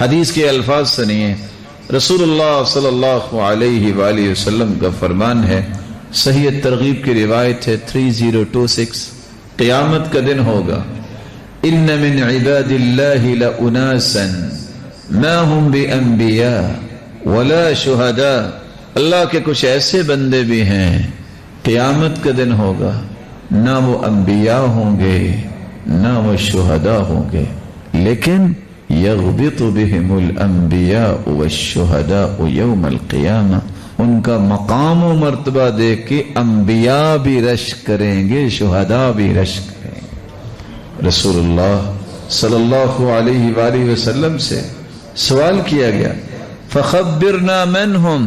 حدیث کے الفاظ سنیے، رسول اللہ صلی اللہ علیہ وآلہ وسلم کا فرمان ہے، صحیح ترغیب کی روایت ہے 3026، قیامت کا دن ہوگا، ان من عباد اللہ لاناسا ما هم بانبیاء ولا شہداء، اللہ کے کچھ ایسے بندے بھی ہیں قیامت کا دن ہوگا نہ وہ انبیاء ہوں گے نہ وہ شہداء ہوں گے، لیکن یغبط بہم الانبیاء والشہداء یوم القیامہ، ان کا مقام و مرتبہ دیکھ کے انبیاء بھی رشک کریں گے، شہداء بھی رشک کریں گے۔ رسول اللہ صلی اللہ علیہ وآلہ وسلم سے سوال کیا گیا، فخبرنا من ہم،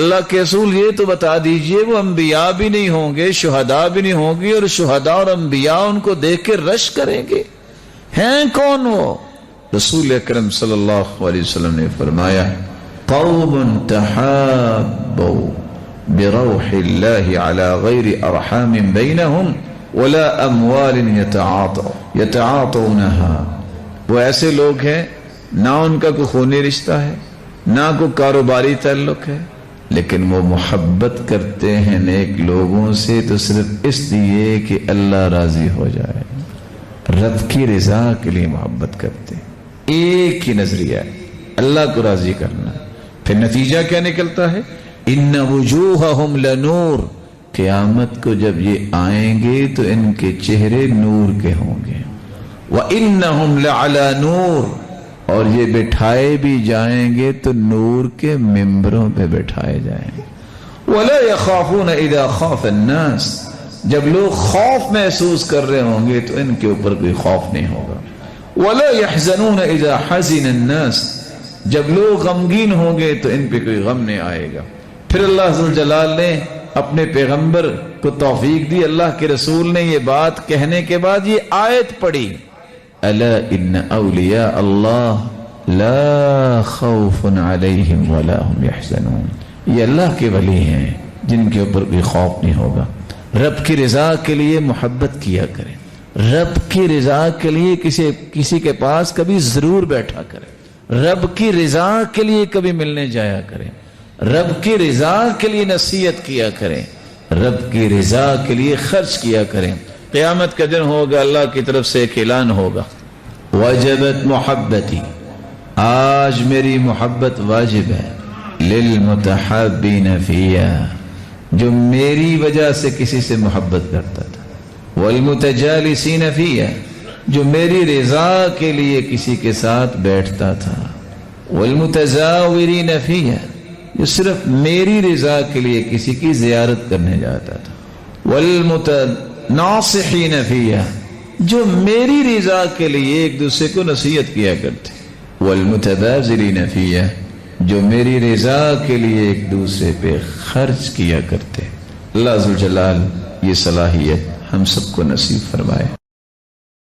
اللہ کے رسول یہ تو بتا دیجئے وہ انبیاء بھی نہیں ہوں گے، شہداء بھی نہیں ہوں گے، اور شہداء اور انبیاء ان کو دیکھ کے رشک کریں گے، ہیں کون وہ؟ رسول اکرم صلی اللہ علیہ وسلم نے فرمایا، قوم تحابوا بروح اللہ علی غیر ارحام بینہم ولا اموال یتعاطونہا، وہ ایسے لوگ ہیں نہ ان کا کوئی خونی رشتہ ہے نہ کوئی کاروباری تعلق ہے، لیکن وہ محبت کرتے ہیں نیک لوگوں سے تو صرف اس لیے کہ اللہ راضی ہو جائے، رب کی رضا کے لیے محبت کرتے ہیں، ایک ہی نظریہ ہے اللہ کو راضی کرنا۔ پھر نتیجہ کیا نکلتا ہے؟ ان وجوہہم لنور، قیامت کو جب یہ آئیں گے تو ان کے چہرے نور کے ہوں گے، وانہم لعلی نور، اور یہ بٹھائے بھی جائیں گے تو نور کے ممبروں پہ بٹھائے جائیں گے، ولا یخافون اذا خاف الناس، جب لوگ خوف محسوس کر رہے ہوں گے تو ان کے اوپر کوئی خوف نہیں ہوگا، ولا يحزنون اذا حزن الناس، جب لوگ غمگین ہوں گے تو ان پہ کوئی غم نہیں آئے گا۔ پھر اللہ ذوالجلال نے اپنے پیغمبر کو توفیق دی، اللہ کے رسول نے یہ بات کہنے کے بعد یہ آیت پڑھی، الا ان اولیاء اللہ لا خوف علیہم ولا هم يحزنون، یہ اللہ کے ولی ہیں جن کے اوپر کوئی خوف نہیں ہوگا۔ رب کی رضا کے لیے محبت کیا کریں، رب کی رضا کے لیے کسی کے پاس کبھی ضرور بیٹھا کریں، رب کی رضا کے لیے کبھی ملنے جایا کریں، رب کی رضا کے لیے نصیحت کیا کریں، رب کی رضا کے لیے خرچ کیا کریں۔ قیامت کا دن ہوگا، اللہ کی طرف سے ایک اعلان ہوگا، وجبت محبتی، آج میری محبت واجب ہے، للمتحابین فیہا، جو میری وجہ سے کسی سے محبت کرتا تھا، والمتجالسین فیہا، جو میری رضا کے لیے کسی کے ساتھ بیٹھتا تھا، والمتزاورین فیہا، جو صرف میری رضا کے لیے کسی کی زیارت کرنے جاتا تھا، والمتناصحین فیہا، جو میری رضا کے لیے ایک دوسرے کو نصیحت کیا کرتے، والمتبازلین فیہا، جو میری رضا کے لیے ایک دوسرے پہ خرچ کیا کرتے۔ اللہ ذوالجلال یہ صلاحیت ہم سب کو نصیب فرمائے۔